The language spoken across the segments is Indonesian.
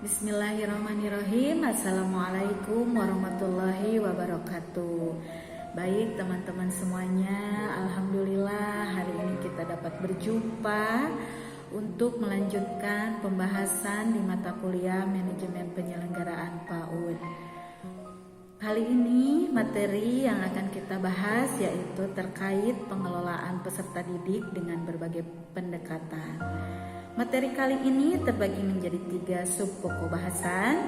Bismillahirrahmanirrahim. Assalamualaikum warahmatullahi wabarakatuh. Baik teman-teman semuanya, alhamdulillah hari ini kita dapat berjumpa untuk melanjutkan pembahasan di mata kuliah manajemen penyelenggaraan PAUD. Kali ini materi yang akan kita bahas yaitu terkait pengelolaan peserta didik dengan berbagai pendekatan. Materi kali ini terbagi menjadi 3 sub pokok bahasan.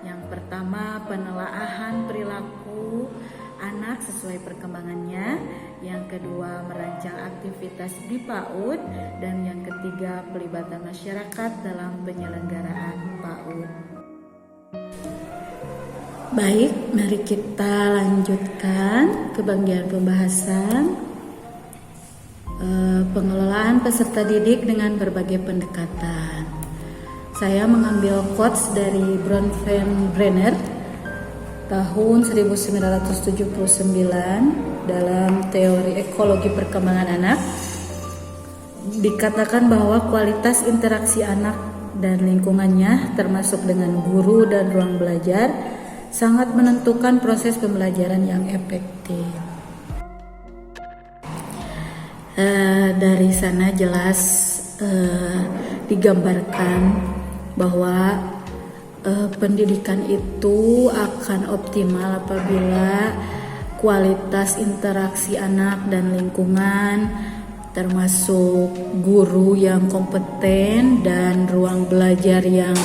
Yang pertama, penelaahan perilaku anak sesuai perkembangannya. Yang kedua, merancang aktivitas di PAUD. Dan yang ketiga, pelibatan masyarakat dalam penyelenggaraan PAUD. Baik, mari kita lanjutkan ke bagian pembahasan. Pengelolaan peserta didik dengan berbagai pendekatan. Saya mengambil quotes dari Bronfenbrenner tahun 1979 dalam teori ekologi perkembangan anak. Dikatakan bahwa kualitas interaksi anak dan lingkungannya termasuk dengan guru dan ruang belajar sangat menentukan proses pembelajaran yang efektif. Dari sana jelas digambarkan bahwa pendidikan itu akan optimal apabila kualitas interaksi anak dan lingkungan termasuk guru yang kompeten dan ruang belajar yang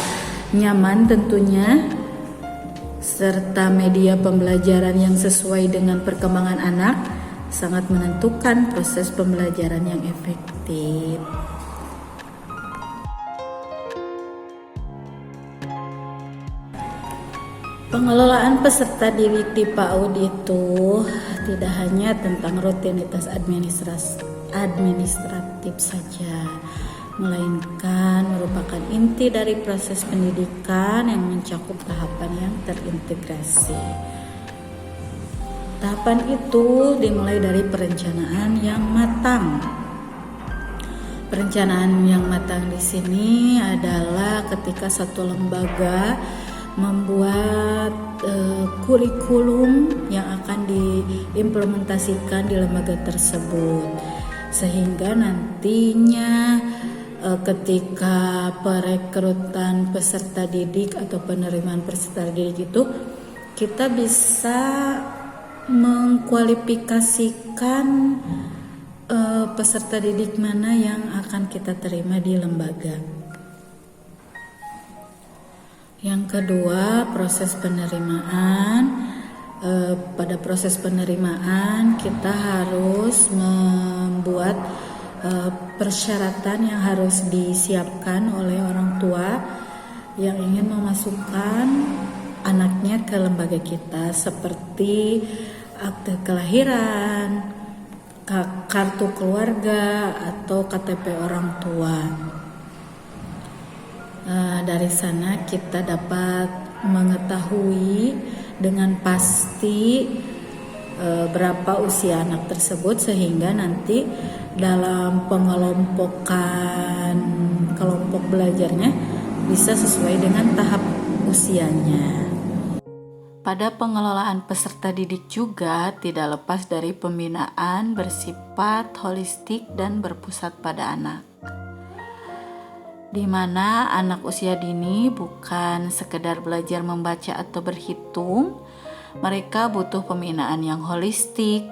nyaman tentunya, serta media pembelajaran yang sesuai dengan perkembangan anak sangat menentukan proses pembelajaran yang efektif. Pengelolaan peserta didik di PAUD itu tidak hanya tentang rutinitas administratif saja, melainkan merupakan inti dari proses pendidikan yang mencakup tahapan yang terintegrasi. Tahapan itu dimulai dari perencanaan yang matang. Perencanaan yang matang di sini adalah ketika satu lembaga membuat kurikulum yang akan diimplementasikan di lembaga tersebut, sehingga nantinya ketika perekrutan peserta didik atau penerimaan peserta didik itu kita bisa mengkualifikasikan peserta didik mana yang akan kita terima di lembaga. Yang kedua, proses penerimaan. Pada proses penerimaan kita harus membuat persyaratan yang harus disiapkan oleh orang tua yang ingin memasukkan anaknya ke lembaga kita, seperti akte kelahiran, kartu keluarga, atau KTP orang tua. Dari sana kita dapat mengetahui dengan pasti berapa usia anak tersebut, sehingga nanti dalam pengelompokan kelompok belajarnya bisa sesuai dengan tahap usianya. Pada pengelolaan peserta didik juga tidak lepas dari pembinaan bersifat holistik dan berpusat pada anak, di mana anak usia dini bukan sekedar belajar membaca atau berhitung. Mereka butuh pembinaan yang holistik,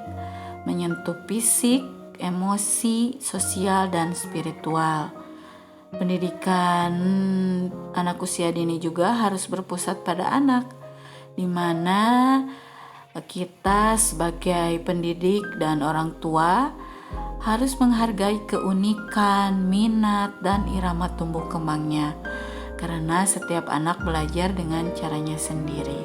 menyentuh fisik, emosi, sosial, dan spiritual. Pendidikan anak usia dini juga harus berpusat pada anak, di mana kita sebagai pendidik dan orang tua harus menghargai keunikan, minat, dan irama tumbuh kembangnya, karena setiap anak belajar dengan caranya sendiri.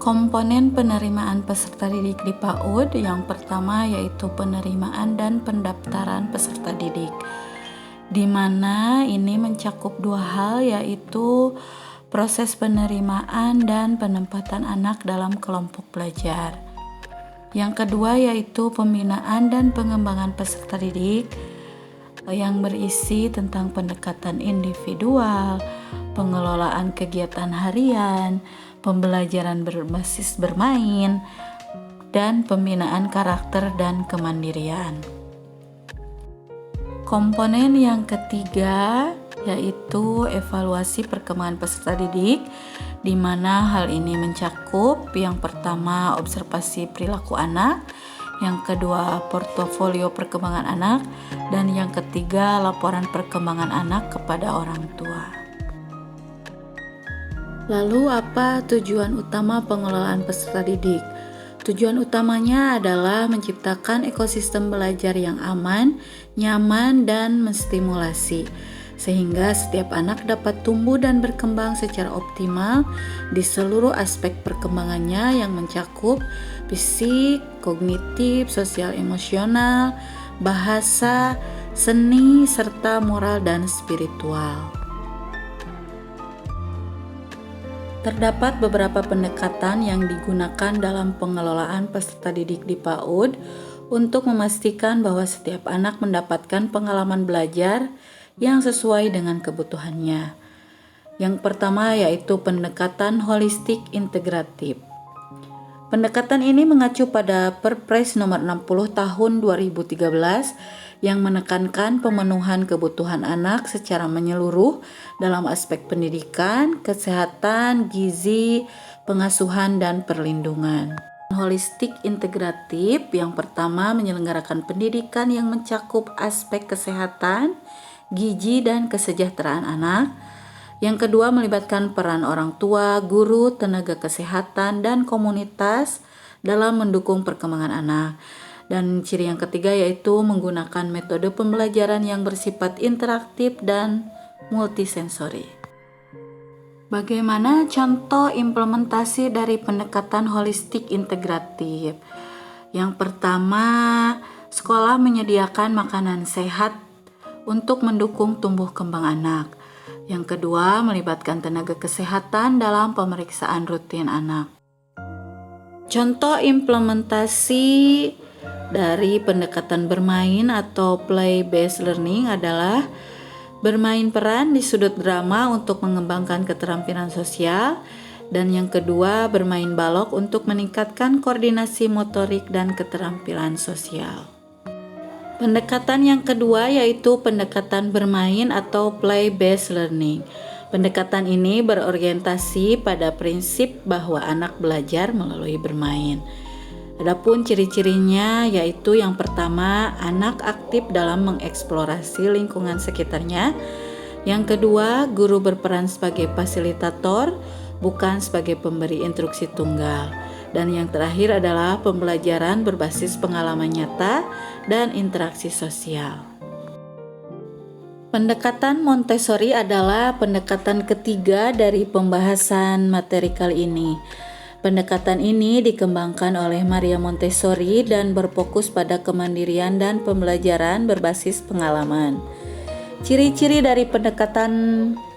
Komponen penerimaan peserta didik di PAUD yang pertama yaitu penerimaan dan pendaftaran peserta didik, di mana ini mencakup 2 hal, yaitu proses penerimaan dan penempatan anak dalam kelompok belajar. Yang kedua yaitu pembinaan dan pengembangan peserta didik, yang berisi tentang pendekatan individual, pengelolaan kegiatan harian, pembelajaran berbasis bermain, dan pembinaan karakter dan kemandirian. Komponen yang ketiga yaitu evaluasi perkembangan peserta didik, di mana hal ini mencakup yang pertama observasi perilaku anak, yang kedua portofolio perkembangan anak, dan yang ketiga laporan perkembangan anak kepada orang tua. Lalu apa tujuan utama pengelolaan peserta didik? Tujuan utamanya adalah menciptakan ekosistem belajar yang aman, nyaman, dan menstimulasi, sehingga setiap anak dapat tumbuh dan berkembang secara optimal di seluruh aspek perkembangannya yang mencakup fisik, kognitif, sosial emosional, bahasa, seni, serta moral dan spiritual. Terdapat beberapa pendekatan yang digunakan dalam pengelolaan peserta didik di PAUD untuk memastikan bahwa setiap anak mendapatkan pengalaman belajar yang sesuai dengan kebutuhannya. Yang pertama yaitu pendekatan holistik integratif. Pendekatan ini mengacu pada Perpres nomor 60 tahun 2013 yang menekankan pemenuhan kebutuhan anak secara menyeluruh dalam aspek pendidikan, kesehatan, gizi, pengasuhan, dan perlindungan. Holistik integratif yang pertama menyelenggarakan pendidikan yang mencakup aspek kesehatan, gizi, dan kesejahteraan anak. Yang kedua melibatkan peran orang tua, guru, tenaga kesehatan, dan komunitas dalam mendukung perkembangan anak. Dan ciri yang ketiga yaitu menggunakan metode pembelajaran yang bersifat interaktif dan multisensori. Bagaimana contoh implementasi dari pendekatan holistik integratif? Yang pertama, sekolah menyediakan makanan sehat untuk mendukung tumbuh kembang anak. Yang kedua, melibatkan tenaga kesehatan dalam pemeriksaan rutin anak. Contoh implementasi dari pendekatan bermain atau play-based learning adalah bermain peran di sudut drama untuk mengembangkan keterampilan sosial, dan yang kedua bermain balok untuk meningkatkan koordinasi motorik dan keterampilan sosial. Pendekatan yang kedua yaitu pendekatan bermain atau play-based learning. Pendekatan ini berorientasi pada prinsip bahwa anak belajar melalui bermain. Adapun ciri-cirinya yaitu yang pertama, anak aktif dalam mengeksplorasi lingkungan sekitarnya. Yang kedua, guru berperan sebagai fasilitator, bukan sebagai pemberi instruksi tunggal. Dan yang terakhir adalah pembelajaran berbasis pengalaman nyata dan interaksi sosial. Pendekatan Montessori adalah pendekatan ketiga dari pembahasan materi kali ini. Pendekatan ini dikembangkan oleh Maria Montessori dan berfokus pada kemandirian dan pembelajaran berbasis pengalaman. Ciri-ciri dari pendekatan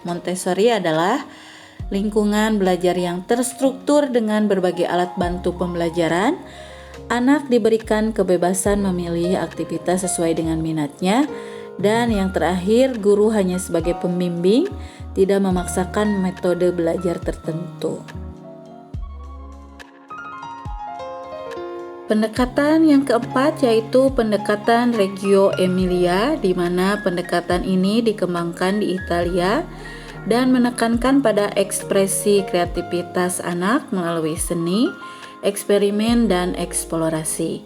Montessori adalah lingkungan belajar yang terstruktur dengan berbagai alat bantu pembelajaran. Anak diberikan kebebasan memilih aktivitas sesuai dengan minatnya. Dan yang terakhir, guru hanya sebagai pembimbing, tidak memaksakan metode belajar tertentu. Pendekatan yang keempat yaitu pendekatan Reggio Emilia, di mana pendekatan ini dikembangkan di Italia dan menekankan pada ekspresi kreativitas anak melalui seni, eksperimen, dan eksplorasi.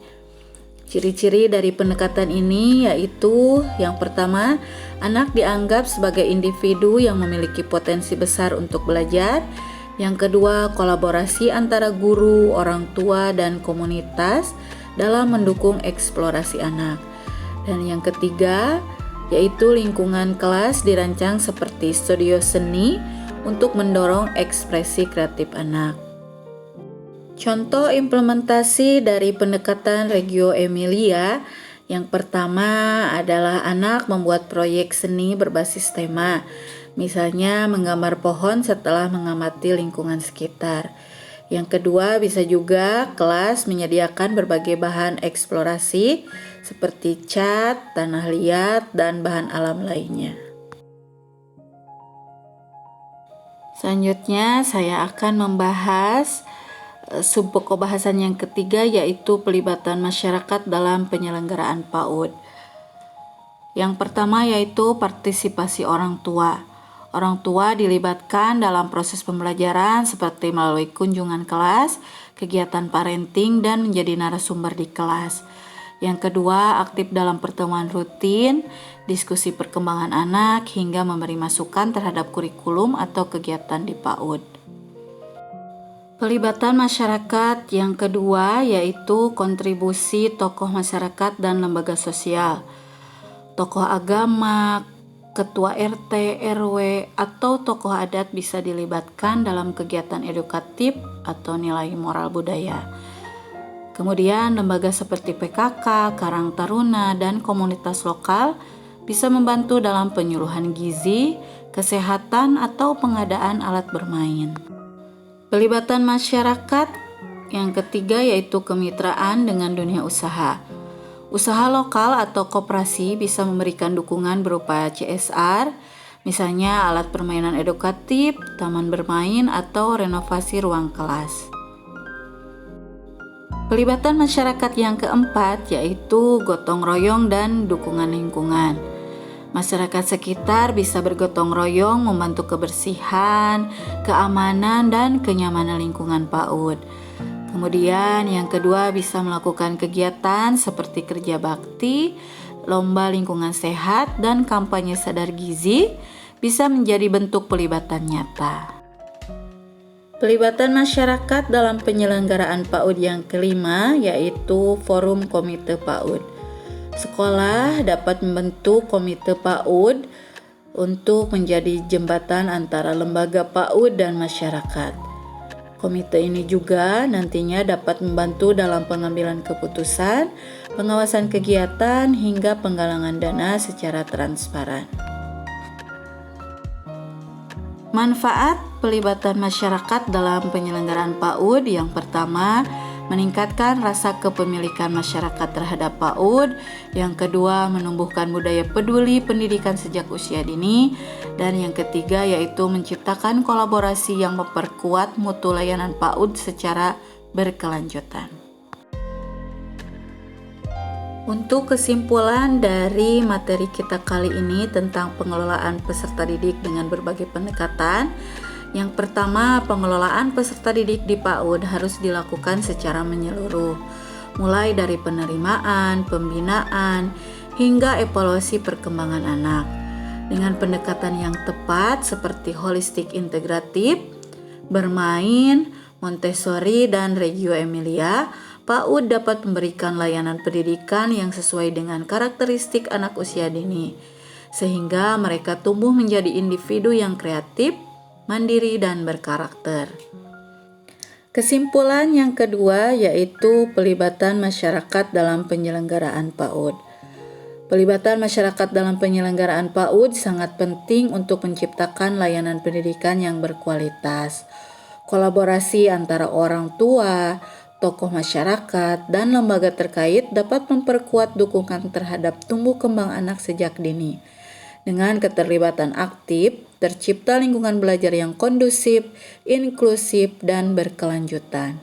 Ciri-ciri dari pendekatan ini yaitu yang pertama, anak dianggap sebagai individu yang memiliki potensi besar untuk belajar. Yang kedua, kolaborasi antara guru, orang tua, dan komunitas dalam mendukung eksplorasi anak. Dan yang ketiga, yaitu lingkungan kelas dirancang seperti studio seni untuk mendorong ekspresi kreatif anak. Contoh implementasi dari pendekatan Reggio Emilia yang pertama adalah anak membuat proyek seni berbasis tema, misalnya menggambar pohon setelah mengamati lingkungan sekitar. Yang kedua, bisa juga kelas menyediakan berbagai bahan eksplorasi seperti cat, tanah liat, dan bahan alam lainnya. Selanjutnya, saya akan membahas subpokok bahasan yang ketiga, yaitu pelibatan masyarakat dalam penyelenggaraan PAUD. Yang pertama yaitu partisipasi orang tua. Orang tua dilibatkan dalam proses pembelajaran seperti melalui kunjungan kelas, kegiatan parenting, dan menjadi narasumber di kelas. Yang kedua, aktif dalam pertemuan rutin, diskusi perkembangan anak, hingga memberi masukan terhadap kurikulum atau kegiatan di PAUD. Pelibatan masyarakat yang kedua yaitu kontribusi tokoh masyarakat dan lembaga sosial. Tokoh agama, ketua RT, RW, atau tokoh adat bisa dilibatkan dalam kegiatan edukatif atau nilai moral budaya. Kemudian lembaga seperti PKK, Karang Taruna, dan komunitas lokal bisa membantu dalam penyuluhan gizi, kesehatan, atau pengadaan alat bermain. Pelibatan masyarakat yang ketiga yaitu kemitraan dengan dunia usaha. Usaha lokal atau koperasi bisa memberikan dukungan berupa CSR, misalnya alat permainan edukatif, taman bermain, atau renovasi ruang kelas. Pelibatan masyarakat yang keempat yaitu gotong royong dan dukungan lingkungan. Masyarakat sekitar bisa bergotong royong membantu kebersihan, keamanan, dan kenyamanan lingkungan PAUD. Kemudian yang kedua bisa melakukan kegiatan seperti kerja bakti, lomba lingkungan sehat, dan kampanye sadar gizi bisa menjadi bentuk pelibatan nyata. Pelibatan masyarakat dalam penyelenggaraan PAUD yang kelima yaitu forum komite PAUD. Sekolah dapat membentuk komite PAUD untuk menjadi jembatan antara lembaga PAUD dan masyarakat. Komite ini juga nantinya dapat membantu dalam pengambilan keputusan, pengawasan kegiatan, hingga penggalangan dana secara transparan. Manfaat pelibatan masyarakat dalam penyelenggaraan PAUD yang pertama, meningkatkan rasa kepemilikan masyarakat terhadap PAUD. Yang kedua, menumbuhkan budaya peduli pendidikan sejak usia dini. Dan yang ketiga yaitu menciptakan kolaborasi yang memperkuat mutu layanan PAUD secara berkelanjutan. Untuk kesimpulan dari materi kita kali ini tentang pengelolaan peserta didik dengan berbagai pendekatan, yang pertama, pengelolaan peserta didik di PAUD harus dilakukan secara menyeluruh, mulai dari penerimaan, pembinaan, hingga evaluasi perkembangan anak. Dengan pendekatan yang tepat seperti holistik integratif, bermain, Montessori, dan Reggio Emilia, PAUD dapat memberikan layanan pendidikan yang sesuai dengan karakteristik anak usia dini, sehingga mereka tumbuh menjadi individu yang kreatif, mandiri, dan berkarakter. Kesimpulan yang kedua yaitu pelibatan masyarakat dalam penyelenggaraan PAUD. Pelibatan masyarakat dalam penyelenggaraan PAUD sangat penting untuk menciptakan layanan pendidikan yang berkualitas. Kolaborasi antara orang tua, tokoh masyarakat, dan lembaga terkait dapat memperkuat dukungan terhadap tumbuh kembang anak sejak dini. Dengan keterlibatan aktif, tercipta lingkungan belajar yang kondusif, inklusif, dan berkelanjutan.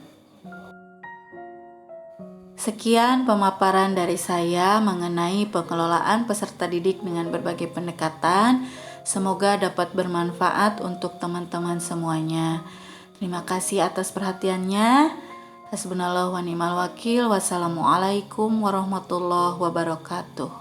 Sekian pemaparan dari saya mengenai pengelolaan peserta didik dengan berbagai pendekatan. Semoga dapat bermanfaat untuk teman-teman semuanya. Terima kasih atas perhatiannya. Hasbunallahu wa ni'mal wakil. Wassalamualaikum warahmatullahi wabarakatuh.